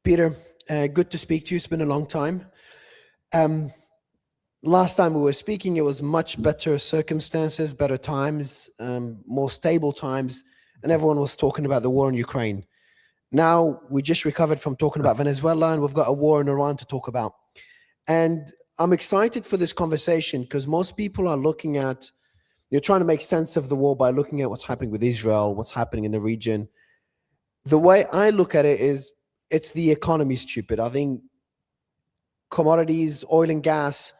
Peter, good to speak to you. It's been a long time. Um, Last time we were speaking, it was much better circumstances, better times, more stable times, and everyone was talking about the war in Ukraine. Now we just recovered from talking about Venezuela, and we've got a war in Iran to talk about. And I'm excited for this conversation because most people are looking at, you're trying to make sense of the war by looking at what's happening with Israel, what's happening in the region. The way I look at it is, it's the economy, stupid. I think commodities, oil and gas,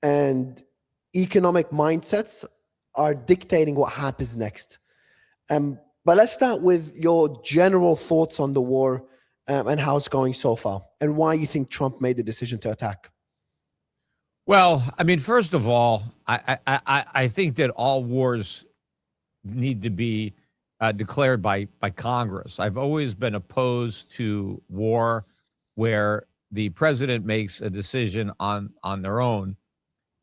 and economic mindsets are dictating what happens next. But let's start with your general thoughts on the war and how it's going so far, and why you think Trump made the decision to attack. Well, I mean, first of all, I think that all wars need to be declared by Congress. I've always been opposed to war where the president makes a decision on their own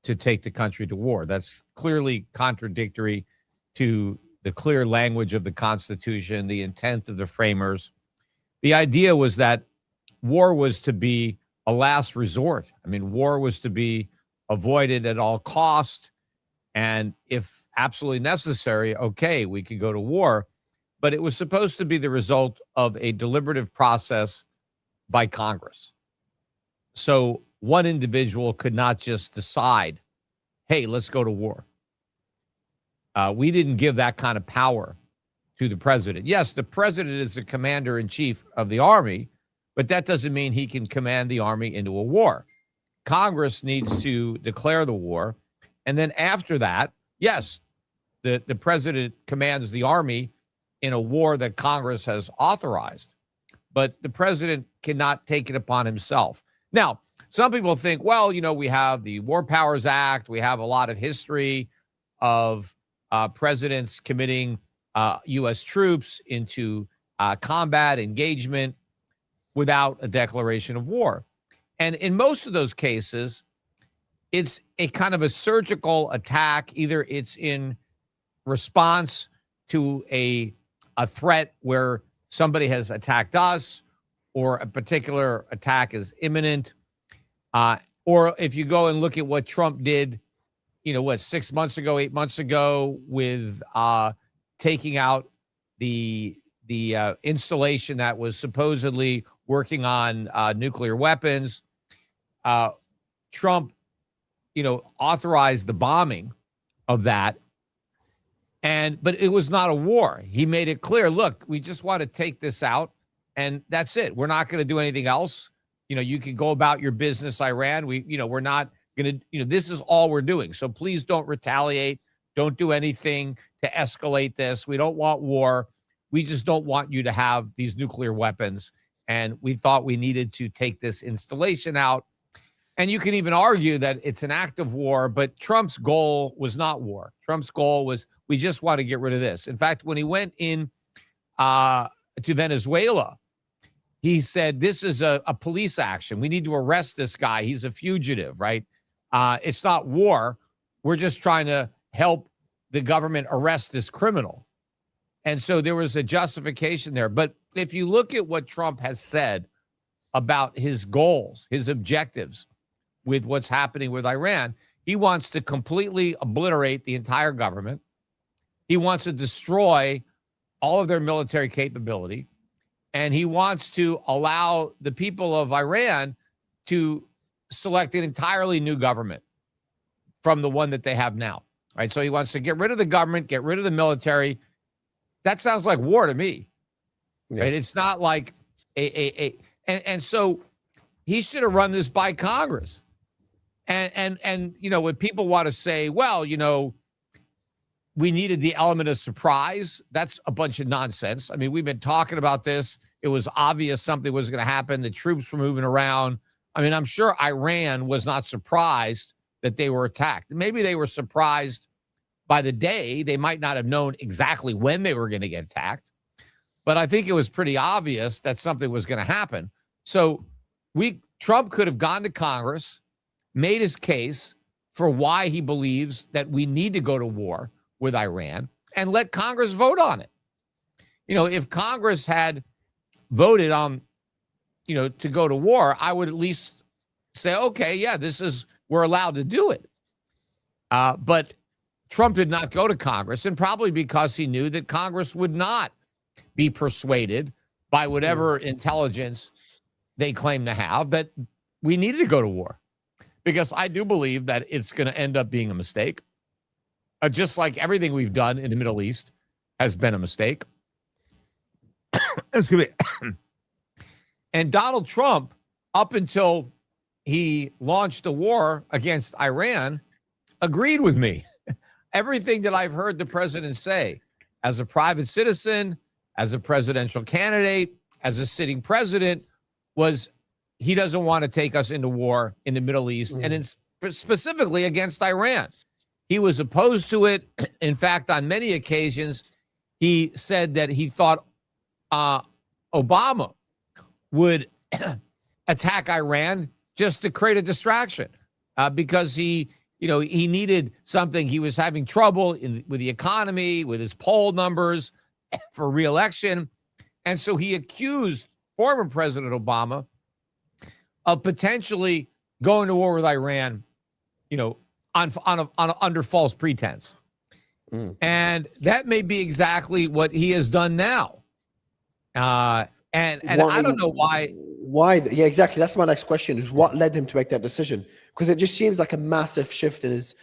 to take the country to war. That's clearly contradictory to the clear language of the Constitution, the intent of the framers. The idea was that war was to be a last resort. I mean, war was to be avoided at all cost. And if absolutely necessary, okay, we could go to war. But it was supposed to be the result of a deliberative process by Congress. So one individual could not just decide, hey, let's go to war. We didn't give that kind of power to the president. Yes, the president is the commander in chief of the army, but that doesn't mean he can command the army into a war. Congress needs to declare the war. And then after that, yes, the president commands the army in a war that Congress has authorized, but the president cannot take it upon himself. Now, some people think, well, you know, we have the War Powers Act. We have a lot of history of presidents committing U.S. troops into combat engagement without a declaration of war. And in most of those cases, it's a kind of a surgical attack. Either it's in response to a threat where somebody has attacked us, or a particular attack is imminent. Or if you go and look at what Trump did, 6 months ago, 8 months ago, with taking out the installation that was supposedly working on nuclear weapons. Trump, authorized the bombing of that. But it was not a war. He made it clear, look, we just want to take this out, and that's it. We're not going to do anything else. You can go about your business, Iran. We're not going to, this is all we're doing. So please don't retaliate. Don't do anything to escalate this. We don't want war. We just don't want you to have these nuclear weapons. And we thought we needed to take this installation out. And you can even argue that it's an act of war, but Trump's goal was not war. Trump's goal was, we just want to get rid of this. In fact, when he went in to Venezuela, he said, this is a police action. We need to arrest this guy. He's a fugitive, right? It's not war. We're just trying to help the government arrest this criminal. And so there was a justification there. But if you look at what Trump has said about his goals, his objectives with what's happening with Iran, he wants to completely obliterate the entire government. He wants to destroy all of their military capability. And he wants to allow the people of Iran to select an entirely new government from the one that they have now, right? So he wants to get rid of the government, get rid of the military. That sounds like war to me, right? It's not like and so he should have run this by Congress. And when people want to say, well, we needed the element of surprise, that's a bunch of nonsense. I mean, we've been talking about this. It was obvious something was going to happen. The troops were moving around. I mean, I'm sure Iran was not surprised that they were attacked. Maybe they were surprised by the day. They might not have known exactly when they were going to get attacked. But I think it was pretty obvious that something was going to happen. So Trump could have gone to Congress, made his case for why he believes that we need to go to war with Iran, and let Congress vote on it. If Congress had voted on to go to war, I would at least say, okay, yeah, we're allowed to do it. But Trump did not go to Congress, and probably because he knew that Congress would not be persuaded by whatever intelligence they claim to have that we needed to go to war. Because I do believe that it's going to end up being a mistake. Just like everything we've done in the Middle East has been a mistake. Excuse me. And Donald Trump, up until he launched the war against Iran, agreed with me. Everything that I've heard the president say as a private citizen, as a presidential candidate, as a sitting president, was he doesn't want to take us into war in the Middle East, and specifically against Iran. He was opposed to it. In fact, on many occasions, he said that he thought Obama would attack Iran just to create a distraction because he needed something. He was having trouble with the economy, with his poll numbers for re-election. And so he accused former President Obama of potentially going to war with Iran, under false pretense. And that may be exactly what he has done now. And I don't know why. Why? Yeah, exactly. That's my next question, is what led him to make that decision? Because it just seems like a massive shift in his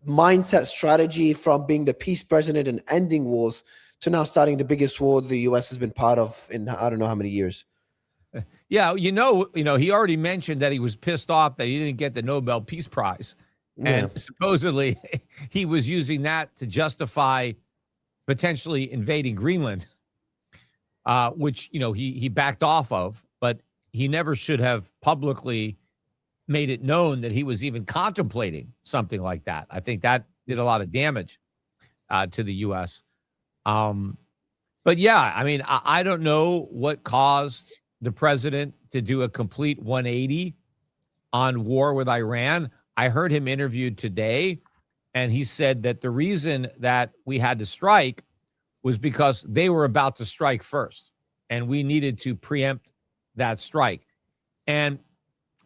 mindset strategy from being the peace president and ending wars to now starting the biggest war the U.S. has been part of in I don't know how many years. Yeah, he already mentioned that he was pissed off that he didn't get the Nobel Peace Prize. And supposedly he was using that to justify potentially invading Greenland, which, he backed off of, but he never should have publicly made it known that he was even contemplating something like that. I think that did a lot of damage to the U.S. But yeah, I mean, I don't know what caused the president to do a complete 180 on war with Iran. I heard him interviewed today, and he said that the reason that we had to strike was because they were about to strike first, and we needed to preempt that strike. And,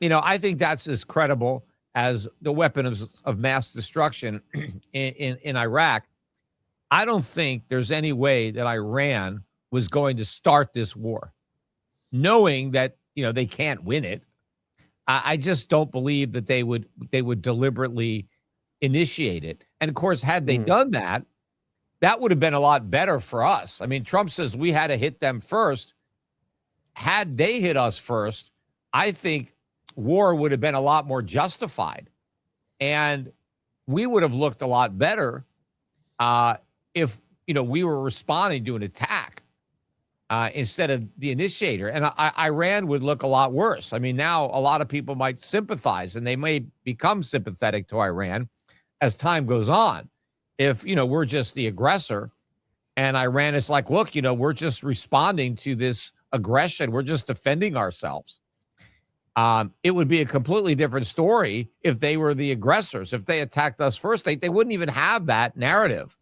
I think that's as credible as the weapon of mass destruction in Iraq. I don't think there's any way that Iran was going to start this war, knowing that, they can't win it. I just don't believe that they would deliberately initiate it. And of course, had they done that, that would have been a lot better for us. I mean, Trump says we had to hit them first. Had they hit us first, I think war would have been a lot more justified. And we would have looked a lot better if, we were responding to an attack instead of the initiator. And Iran would look a lot worse. I mean, now a lot of people might sympathize, and they may become sympathetic to Iran as time goes on. If, we're just the aggressor and Iran is like, look, we're just responding to this aggression. We're just defending ourselves. It would be a completely different story if they were the aggressors. If they attacked us first, they wouldn't even have that narrative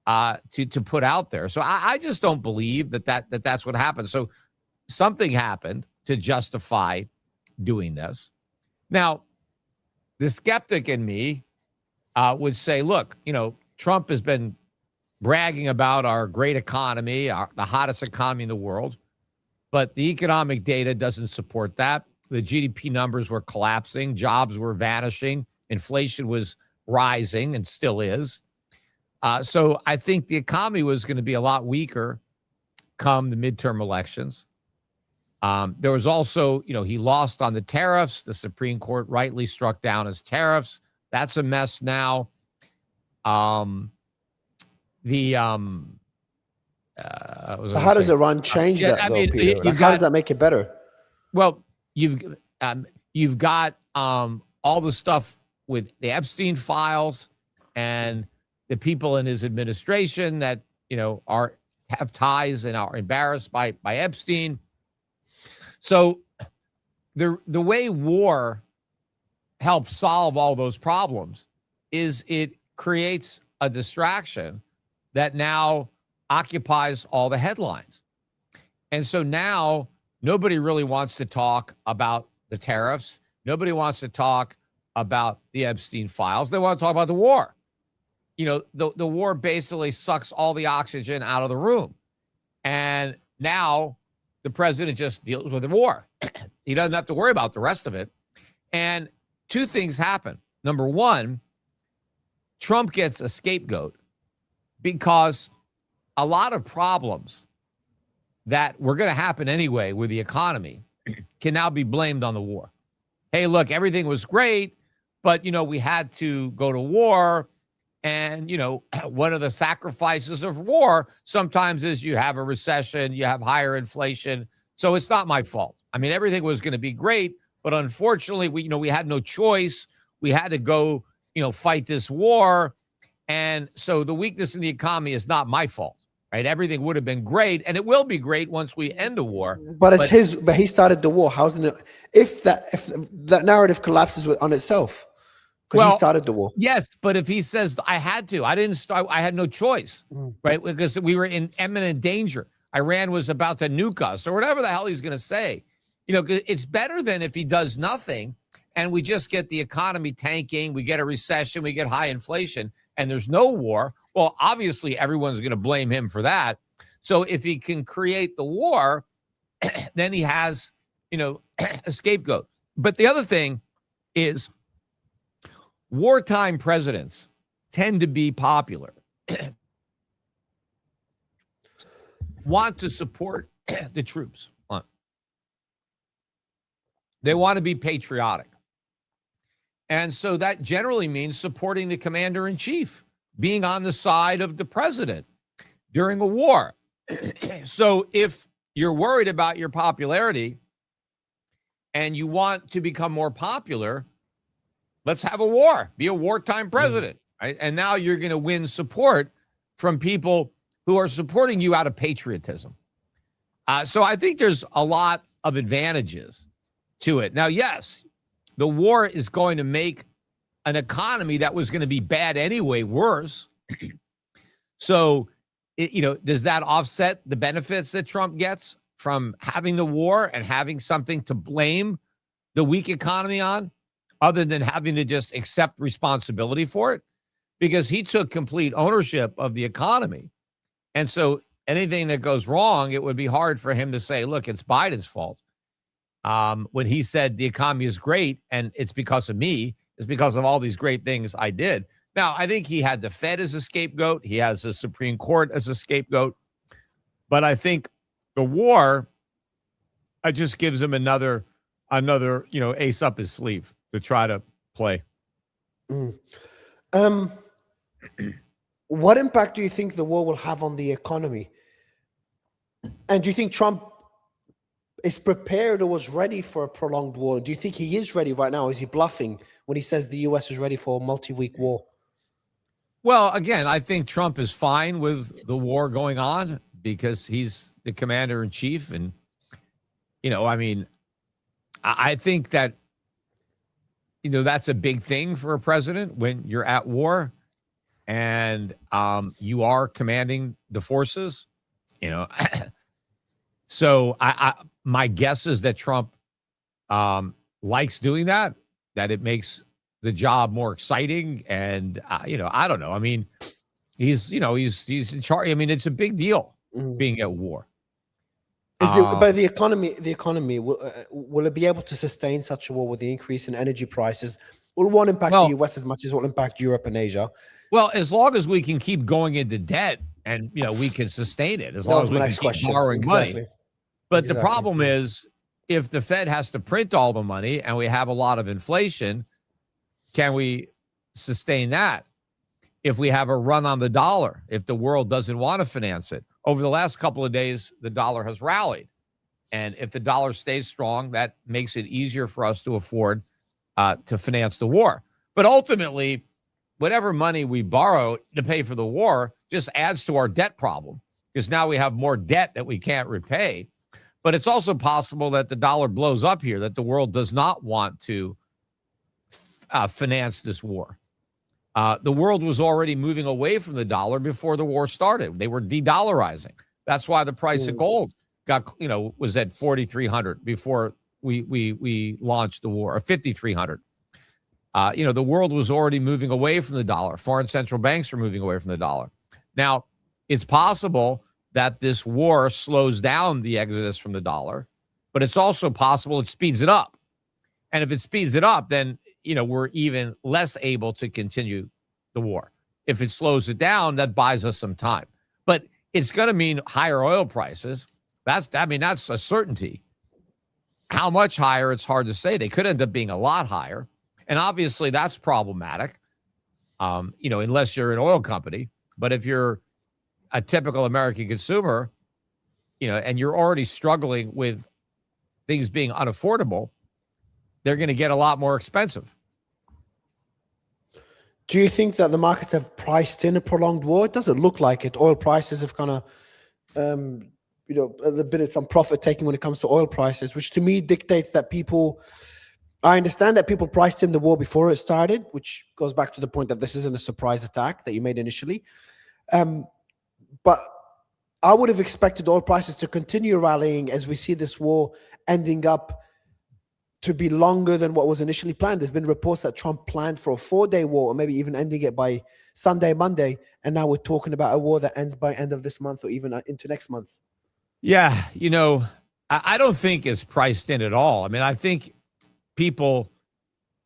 to put out there. So I just don't believe that's what happened. So something happened to justify doing this. Now, the skeptic in me would say, look, Trump has been bragging about our great economy, the hottest economy in the world, but the economic data doesn't support that. The GDP numbers were collapsing, jobs were vanishing, inflation was rising and still is. So I think the economy was going to be a lot weaker come the midterm elections. There was also, he lost on the tariffs. The Supreme Court rightly struck down his tariffs. That's a mess now. How does Iran change that, though, Peter? How does that make it better? Well, you've got all the stuff with the Epstein files and the people in his administration that have ties and are embarrassed by Epstein. So the way war helps solve all those problems is it creates a distraction that now occupies all the headlines. And so now Nobody really wants to talk about the tariffs. Nobody wants to talk about the Epstein files. They want to talk about the war. The war basically sucks all the oxygen out of the room. And now the president just deals with the war. He doesn't have to worry about the rest of it. And two things happen. Number one, Trump gets a scapegoat because a lot of problems that were going to happen anyway with the economy can now be blamed on the war. Hey, look, everything was great, but, we had to go to war. And, one of the sacrifices of war sometimes is you have a recession, you have higher inflation. So it's not my fault. I mean, everything was going to be great, but unfortunately, we had no choice. We had to go, fight this war. And so the weakness in the economy is not my fault, right? Everything would have been great, and it will be great once we end the war. But he started the war. How's it? If that narrative collapses on itself? Because he started the war. Yes, but if he says, I had to, I didn't start, I had no choice, right? Because we were in imminent danger. Iran was about to nuke us or whatever the hell he's going to say. It's better than if he does nothing and we just get the economy tanking, we get a recession, we get high inflation, and there's no war. Well, obviously, everyone's going to blame him for that. So if he can create the war, then he has, a scapegoat. But the other thing is, wartime presidents tend to be popular, want to support the troops. They want to be patriotic. And so that generally means supporting the commander in chief, being on the side of the president during a war. So if you're worried about your popularity and you want to become more popular, let's have a war, be a wartime president, right? And now you're going to win support from people who are supporting you out of patriotism. So I think there's a lot of advantages to it. Now, yes, the war is going to make an economy that was going to be bad anyway worse. So, does that offset the benefits that Trump gets from having the war and having something to blame the weak economy on, other than having to just accept responsibility for it? Because he took complete ownership of the economy. And so anything that goes wrong, it would be hard for him to say, look, it's Biden's fault. When he said the economy is great and it's because of me, it's because of all these great things I did. Now, I think he had the Fed as a scapegoat. He has the Supreme Court as a scapegoat. But I think the war, it just gives him another, ace up his sleeve to try to play. What impact do you think the war will have on the economy? And do you think Trump is prepared or was ready for a prolonged war? Do you think he is ready right now? Is he bluffing when he says the U.S. is ready for a multi-week war? Well, again, I think Trump is fine with the war going on because he's the commander in chief. And, I think that, that's a big thing for a president when you're at war and you are commanding the forces, So my guess is that Trump likes doing that it makes the job more exciting. And, I don't know. I mean, he's in charge. I mean, it's a big deal being at war. But the economy, will it be able to sustain such a war with the increase in energy prices? Will it won't impact the US as much as it will impact Europe and Asia? Well, as long as we can keep going into debt and, we can sustain it, as long as we can keep borrowing money. But the problem is, if the Fed has to print all the money and we have a lot of inflation, can we sustain that? If we have a run on the dollar, if the world doesn't want to finance it. Over the last couple of days, the dollar has rallied. And if the dollar stays strong, that makes it easier for us to afford to finance the war. But ultimately, whatever money we borrow to pay for the war just adds to our debt problem, because now we have more debt that we can't repay. But it's also possible that the dollar blows up here, that the world does not want to finance this war. The world was already moving away from the dollar before the war started. They were de-dollarizing. That's why the price of gold got, was at 4,300 before we launched the war, or 5,300. The world was already moving away from the dollar. Foreign central banks were moving away from the dollar. Now, it's possible that this war slows down the exodus from the dollar, but it's also possible it speeds it up. And if it speeds it up, then, we're even less able to continue the war. If it slows it down, that buys us some time. But it's going to mean higher oil prices. That's a certainty. How much higher, it's hard to say. They could end up being a lot higher. And obviously that's problematic, unless you're an oil company. But if you're a typical American consumer, and you're already struggling with things being unaffordable, they're going to get a lot more expensive. Do you think that the markets have priced in a prolonged war? It doesn't look like it. Oil prices have kind of, there's been some profit taking when it comes to oil prices, which to me dictates that I understand that people priced in the war before it started, which goes back to the point that this isn't a surprise attack that you made initially. But I would have expected oil prices to continue rallying as we see this war ending up to be longer than what was initially planned. There's been reports that Trump planned for a 4-day war, or maybe even ending it by Sunday, Monday. And now we're talking about a war that ends by end of this month or even into next month. Yeah. I don't think it's priced in at all. I mean, I think people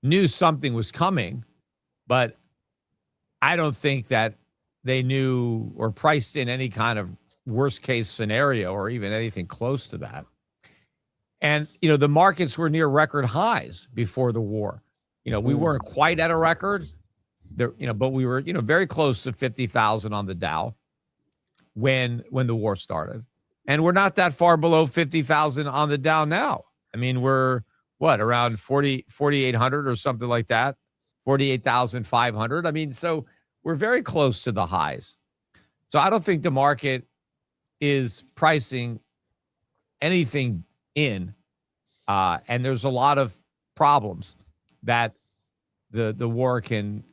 knew something was coming, but I don't think that they knew or priced in any kind of worst case scenario or even anything close to that. And, the markets were near record highs before the war. We weren't quite at a record there, but we were, very close to 50,000 on the Dow when the war started. And we're not that far below 50,000 on the Dow now. I mean, we're around 4,800 or something like that, 48,500. I mean, so we're very close to the highs. So I don't think the market is pricing anything in. And there's a lot of problems that the war can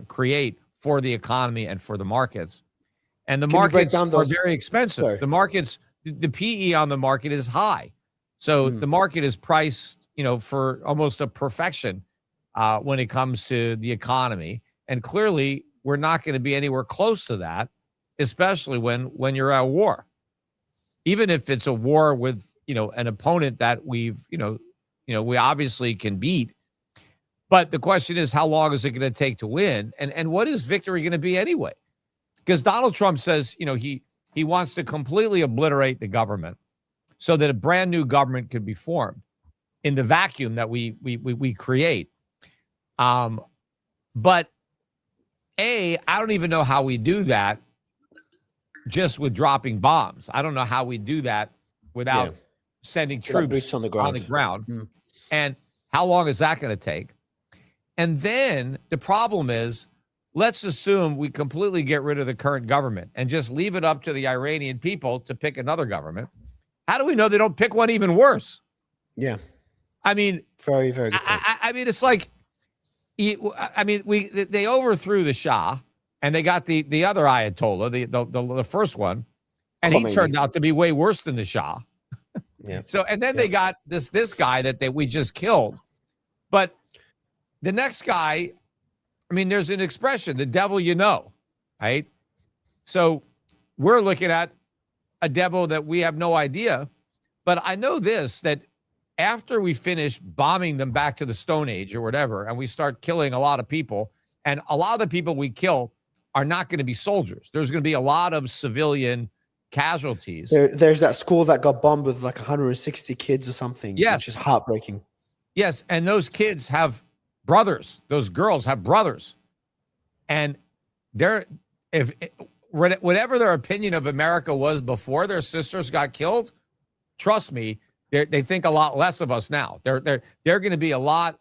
create for the economy and for the markets. And the markets are very expensive. Sorry. The markets, the PE on the market is high. So the market is priced, for almost a perfection when it comes to the economy. And clearly we're not going to be anywhere close to that, especially when you're at war. Even if it's a war with, an opponent that we obviously can beat. But the question is, how long is it going to take to win? And what is victory going to be anyway? Because Donald Trump says, he wants to completely obliterate the government so that a brand new government could be formed in the vacuum that we create. But I don't even know how we do that just with dropping bombs. I don't know how we do that without sending troops on the ground. And how long is that going to take? And then the problem is, let's assume we completely get rid of the current government and just leave it up to the Iranian people to pick another government. How do we know they don't pick one even worse? Yeah. I mean, very, very good point. I mean, it's like, they overthrew the Shah and they got the other Ayatollah, the first one, and he turned out to be way worse than the Shah. Yeah. So, and then they got this guy that we just killed. But the next guy, I mean, there's an expression, the devil you know, right? So we're looking at a devil that we have no idea. But I know this, that after we finish bombing them back to the Stone Age or whatever, and we start killing a lot of people, and a lot of the people we kill are not going to be soldiers. There's going to be a lot of civilian casualties. There's that school that got bombed with like 160 kids or something. Yes. Which is heartbreaking. Yes. And those kids have brothers. Those girls have brothers. And whatever their opinion of America was before their sisters got killed, trust me, they think a lot less of us now. They're going to be a lot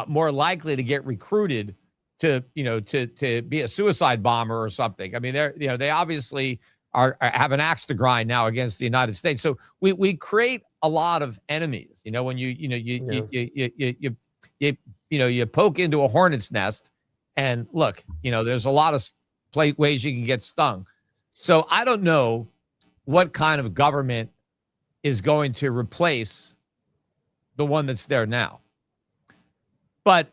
more likely to get recruited to be a suicide bomber or something. I mean, they obviously have an axe to grind now against the United States. So we create a lot of enemies. When you poke into a hornet's nest, and look, there's a lot of ways you can get stung. So I don't know what kind of government is going to replace the one that's there now. But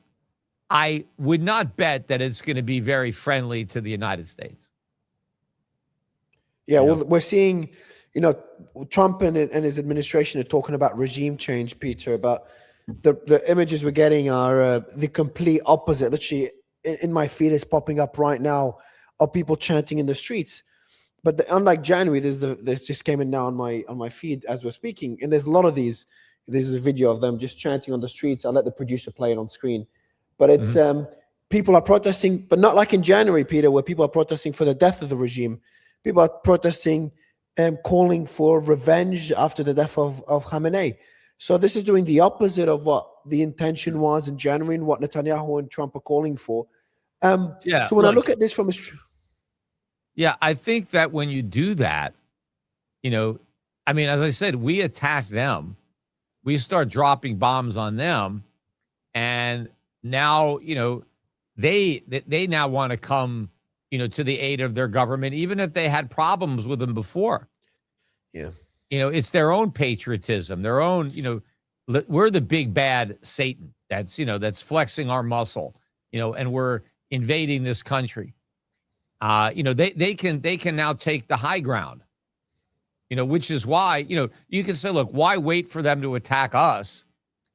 I would not bet that it's going to be very friendly to the United States. Yeah, well, we're seeing, Trump and his administration are talking about regime change, Peter, but the images we're getting are the complete opposite. Literally, in my feed is popping up right now of people chanting in the streets. But unlike January, this just came in now on my feed as we're speaking, and there's a lot of these. This is a video of them just chanting on the streets. I'll let the producer play it on screen. But it's people are protesting, but not like in January, Peter, where people are protesting for the death of the regime. People are protesting and calling for revenge after the death of Khamenei. So this is doing the opposite of what the intention was in January and what Netanyahu and Trump are calling for. So when I look at this from a... Yeah, I think that when you do that, I mean, as I said, we attack them. We start dropping bombs on them. And now, they now want to come, to the aid of their government, even if they had problems with them before. Yeah. It's their own patriotism, their own, we're the big bad Satan that's flexing our muscle, and we're invading this country. They can now take the high ground, which is why, you can say, look, why wait for them to attack us?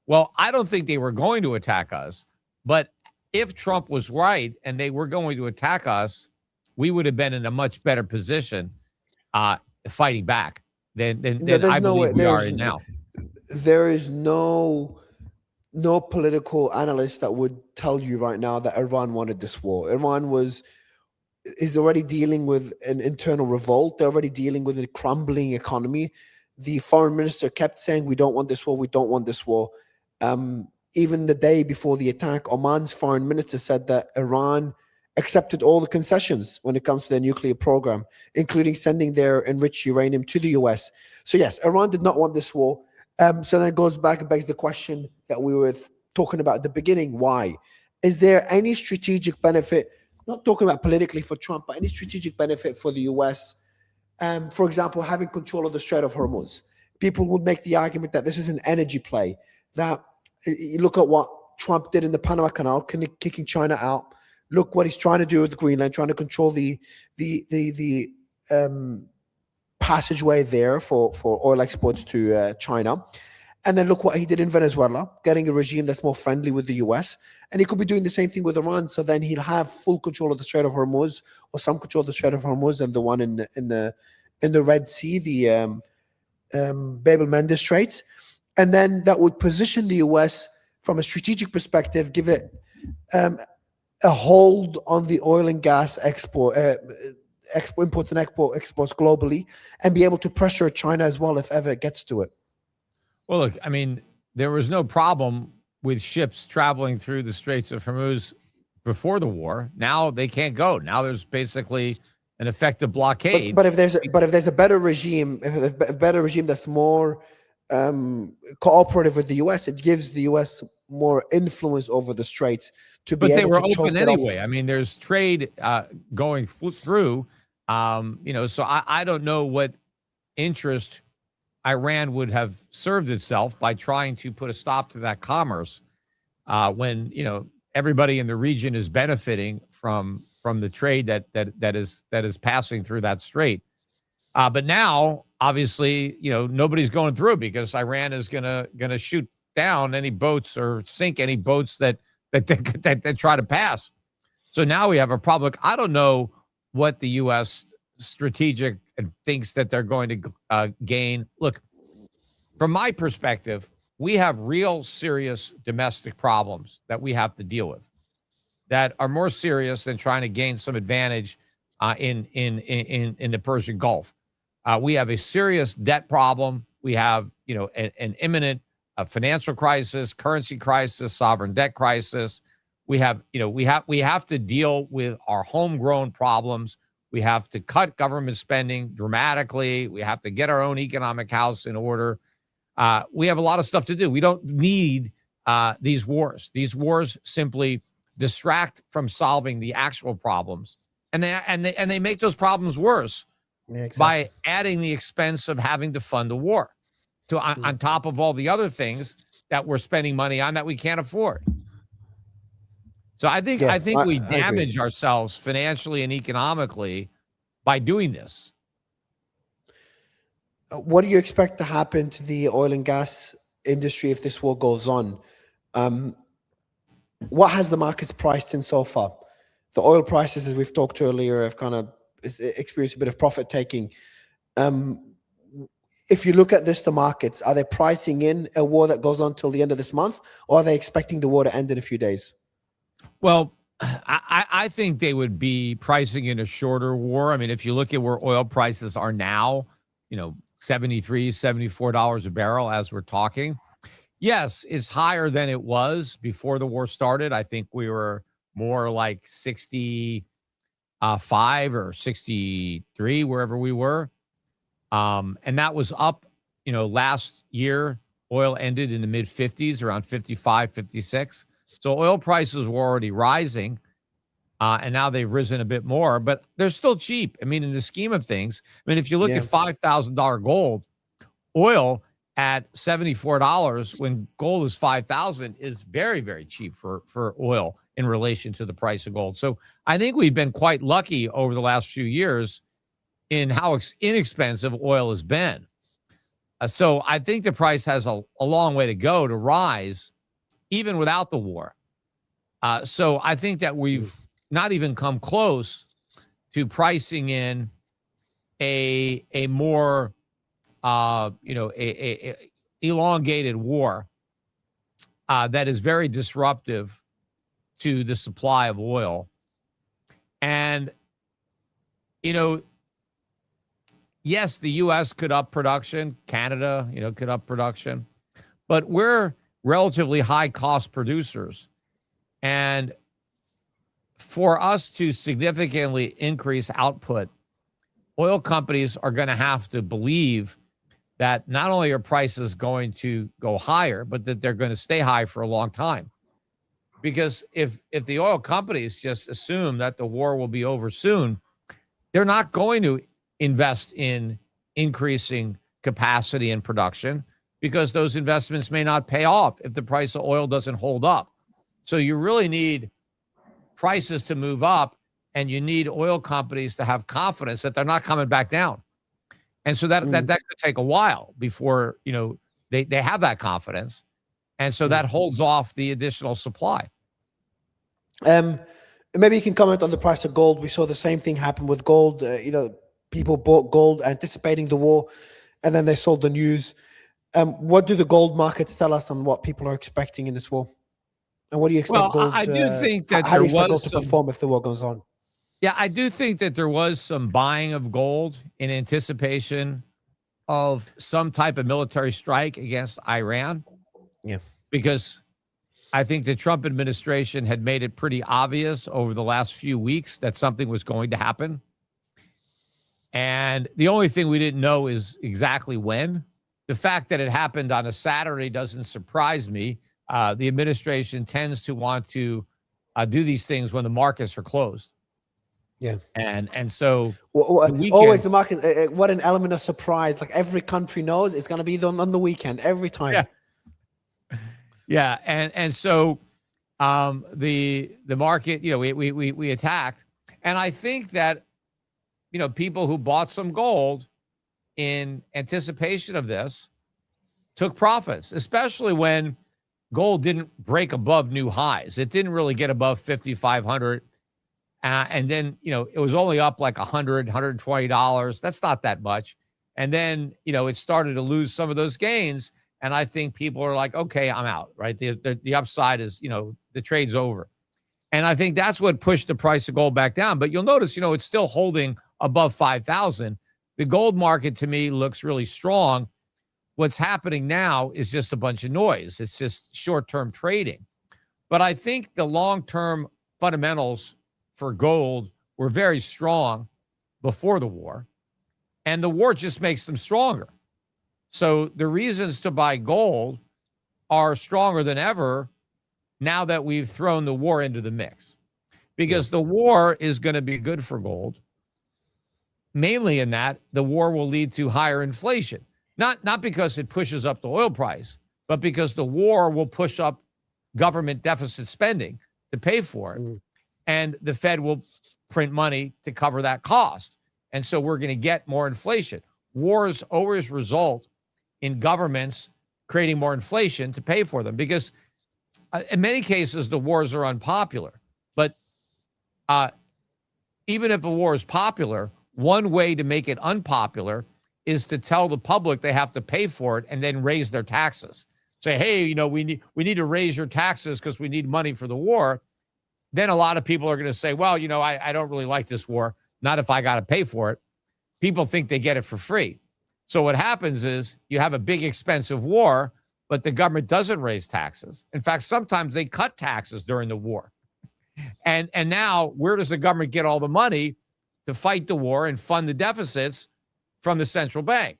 Well, I don't think they were going to attack us, but if Trump was right and they were going to attack us, we would have been in a much better position fighting back than I believe we are in now. There is no political analyst that would tell you right now that Iran wanted this war. Iran is already dealing with an internal revolt. They're already dealing with a crumbling economy. The foreign minister kept saying, we don't want this war, we don't want this war. Even the day before the attack, Oman's foreign minister said that Iran accepted all the concessions when it comes to their nuclear program, including sending their enriched uranium to the US. So yes, Iran did not want this war. So then it goes back and begs the question that we were talking about at the beginning. Why? Is there any strategic benefit, not talking about politically for Trump, but any strategic benefit for the US? For example, having control of the Strait of Hormuz. People would make the argument that this is an energy play, that you look at what Trump did in the Panama Canal, kicking China out. Look what he's trying to do with Greenland, trying to control the passageway there for oil exports to China. And then look what he did in Venezuela, getting a regime that's more friendly with the US. And he could be doing the same thing with Iran. So then he'll have full control of the Strait of Hormuz, or some control of the Strait of Hormuz, and the one in the Red Sea, the Bab el-Mandeb Straits. And then that would position the US from a strategic perspective, give it a hold on the oil and gas import and exports globally, and be able to pressure China as well if ever it gets to it. Well, look, I mean, there was no problem with ships traveling through the Straits of Hormuz before the war. Now they can't go. Now there's basically an effective blockade. But if there's a better regime, if a better regime that's more cooperative with the US, it gives the US more influence over the straits to be able to. But they were open anyway. I mean, there's trade going through. So I don't know what interest Iran would have served itself by trying to put a stop to that commerce when everybody in the region is benefiting from the trade that is passing through that strait. But now, obviously, nobody's going through because Iran is gonna shoot down any boats or sink any boats that try to pass. So now we have a problem. I don't know what the U.S. strategic thinks that they're going to gain. Look, from my perspective, we have real serious domestic problems that we have to deal with that are more serious than trying to gain some advantage in the Persian Gulf. We have a serious debt problem. We have, an imminent financial crisis, currency crisis, sovereign debt crisis. We have to deal with our homegrown problems. We have to cut government spending dramatically. We have to get our own economic house in order. We have a lot of stuff to do. We don't need these wars. These wars simply distract from solving the actual problems, and they make those problems worse Yeah, exactly. by adding the expense of having to fund the war to on top of all the other things that we're spending money on that we can't afford. So I think Yeah, we I agree. damage ourselves financially and economically by doing this. What do you expect to happen to the oil and gas industry if this war goes on? Um, what has the markets priced in so far? The oil prices, as we've talked earlier, have kind of experienced a bit of profit taking. Um, if you look at this, the markets, are they pricing in a war that goes on till the end of this month, or are they expecting the war to end in a few days? Well, I think they would be pricing in a shorter war. I mean, if you look at where oil prices are now, 73, $74 a barrel as we're talking. Yes, it's higher than it was before the war started. I think we were more like 65 or 63, wherever we were. And that was up, last year, oil ended in the mid 50s, around 55, 56. So oil prices were already rising. And now they've risen a bit more, but they're still cheap. I mean, in the scheme of things, I mean, if you look at Yeah. $5,000 gold, oil at $74 when gold is 5,000 is very, very cheap for oil in relation to the price of gold. So I think we've been quite lucky over the last few years in how inexpensive oil has been. So I think the price has a long way to go to rise, even without the war. So I think that we've not even come close to pricing in a more a elongated war that is very disruptive to the supply of oil. And yes, the U.S. could up production, Canada, could up production, but we're relatively high cost producers. And for us to significantly increase output, oil companies are going to have to believe that not only are prices going to go higher, but that they're going to stay high for a long time. Because if the oil companies just assume that the war will be over soon, they're not going to invest in increasing capacity and production because those investments may not pay off if the price of oil doesn't hold up. So you really need prices to move up, and you need oil companies to have confidence that they're not coming back down. And so that could take a while before, they have that confidence. And so that holds off the additional supply. Maybe you can comment on the price of gold. We saw the same thing happen with gold. People bought gold anticipating the war, and then they sold the news. What do the gold markets tell us on what people are expecting in this war? And what do you expect gold? I do think that how do there you expect gold was to perform if the war goes on? Yeah, I do think that there was some buying of gold in anticipation of some type of military strike against Iran. Yeah. Because I think the Trump administration had made it pretty obvious over the last few weeks that something was going to happen. And the only thing we didn't know is exactly when. The fact that it happened on a Saturday doesn't surprise me. The administration tends to want to do these things when the markets are closed. Yeah. And so always the market, what an element of surprise. Like every country knows it's going to be on the weekend every time. Yeah. Yeah. And so the market, we attacked. And I think that, people who bought some gold in anticipation of this took profits, especially when gold didn't break above new highs. It didn't really get above 5,500. And then, it was only up like $100, $120. That's not that much. And then, it started to lose some of those gains. And I think people are like, okay, I'm out, right? The upside is, the trade's over. And I think that's what pushed the price of gold back down. But you'll notice, it's still holding above 5,000. The gold market to me looks really strong. What's happening now is just a bunch of noise. It's just short-term trading. But I think the long-term fundamentals for gold were very strong before the war, and the war just makes them stronger. So the reasons to buy gold are stronger than ever now that we've thrown the war into the mix, because the war is going to be good for gold. mainly in that the war will lead to higher inflation, not because it pushes up the oil price, but because the war will push up government deficit spending to pay for it. And the Fed will print money to cover that cost. And so we're going to get more inflation. Wars always result in governments creating more inflation to pay for them because in many cases, the wars are unpopular. But even if a war is popular, one way to make it unpopular is to tell the public they have to pay for it and then raise their taxes. Say, hey, we need to raise your taxes because we need money for the war. Then a lot of people are going to say, well, I don't really like this war. Not if I got to pay for it. People think they get it for free. So what happens is you have a big expensive war, but the government doesn't raise taxes. In fact, sometimes they cut taxes during the war. And now where does the government get all the money to fight the war and fund the deficits? From the central bank.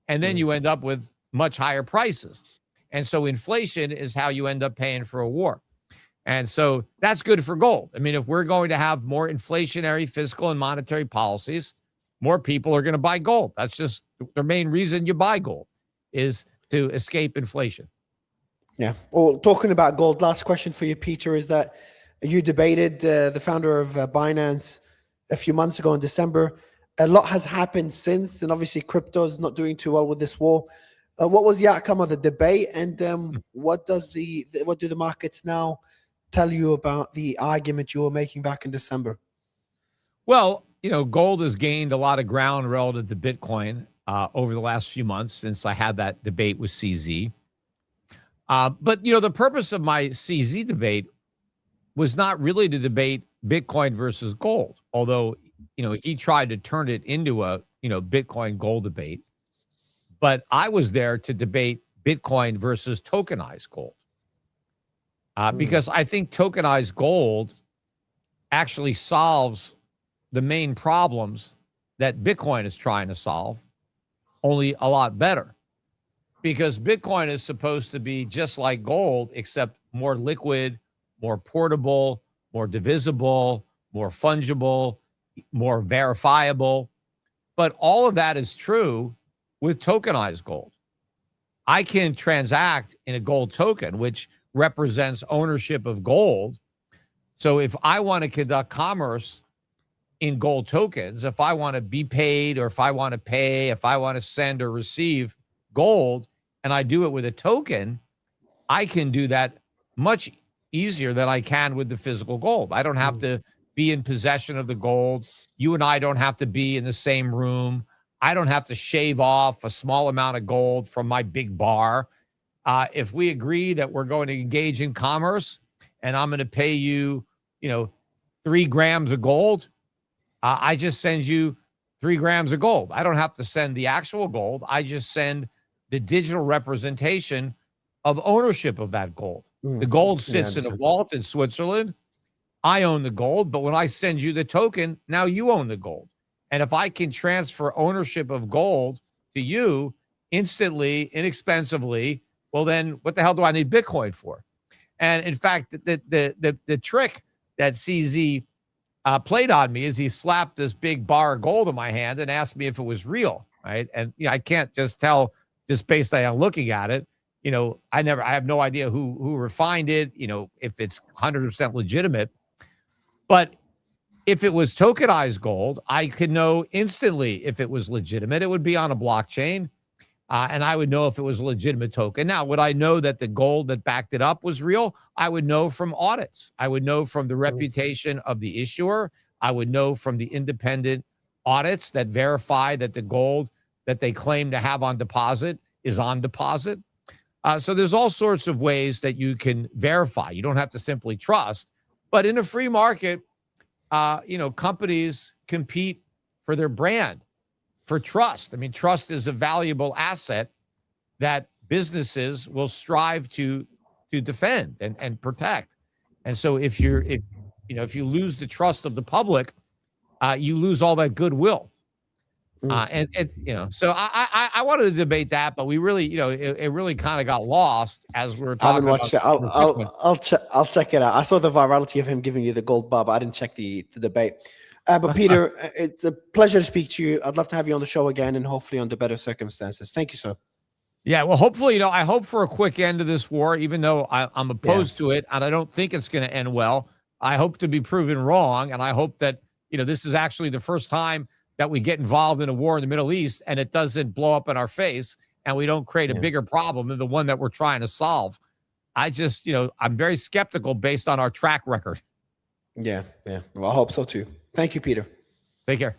And then you end up with much higher prices. And so inflation is how you end up paying for a war. And so that's good for gold. I mean, if we're going to have more inflationary fiscal and monetary policies, more people are going to buy gold. That's just the main reason you buy gold, is to escape inflation. Yeah. Well, talking about gold, last question for you, Peter, is that you debated the founder of Binance a few months ago in December. A lot has happened since, and obviously crypto is not doing too well with this war. What was the outcome of the debate, and what do the markets now tell you about the argument you were making back in December? Well, gold has gained a lot of ground relative to Bitcoin over the last few months since I had that debate with CZ. But the purpose of my CZ debate was not really to debate Bitcoin versus gold, although he tried to turn it into a, Bitcoin gold debate. But I was there to debate Bitcoin versus tokenized gold. Because I think tokenized gold actually solves the main problems that Bitcoin is trying to solve, only a lot better. Because Bitcoin is supposed to be just like gold, except more liquid, more portable, more divisible, more fungible, more verifiable. But all of that is true with tokenized gold. I can transact in a gold token, which represents ownership of gold. So if I want to conduct commerce in gold tokens, if I want to be paid, or if I want to pay, if I want to send or receive gold, and I do it with a token, I can do that much easier than I can with the physical gold. I don't have to be in possession of the gold. You and I don't have to be in the same room. I don't have to shave off a small amount of gold from my big bar. If we agree that we're going to engage in commerce and I'm going to pay you, 3 grams of gold, I just send you 3 grams of gold. I don't have to send the actual gold. I just send the digital representation of ownership of that gold. The gold sits in a vault in Switzerland. I own the gold, but when I send you the token, now you own the gold. And if I can transfer ownership of gold to you instantly, inexpensively, well, then what the hell do I need Bitcoin for? And in fact, the trick that CZ played on me is he slapped this big bar of gold in my hand and asked me if it was real, right? And I can't just tell just based on looking at it. I have no idea who refined it, if it's 100% legitimate. But if it was tokenized gold, I could know instantly if it was legitimate. It would be on a blockchain, and I would know if it was a legitimate token. Now, would I know that the gold that backed it up was real? I would know from audits. I would know from the reputation of the issuer. I would know from the independent audits that verify that the gold that they claim to have on deposit is on deposit. So there's all sorts of ways that you can verify. You don't have to simply trust. But in a free market, companies compete for their brand, for trust. I mean, trust is a valuable asset that businesses will strive to defend and protect. And so if you lose the trust of the public, you lose all that goodwill. So I wanted to debate that, but we really, it really kind of got lost as we were talking. I haven't watched it. I'll check it out. I saw the virality of him giving you the gold bar, but I didn't check the debate. But Peter, it's a pleasure to speak to you. I'd love to have you on the show again, and hopefully under better circumstances. Thank you, sir. Yeah, well, hopefully, I hope for a quick end to this war, even though I'm opposed to it, and I don't think it's going to end well. I hope to be proven wrong, and I hope that, this is actually the first time that we get involved in a war in the Middle East, and it doesn't blow up in our face, and we don't create a bigger problem than the one that we're trying to solve. I just, I'm very skeptical based on our track record. Yeah. Well, I hope so too. Thank you, Peter. Take care.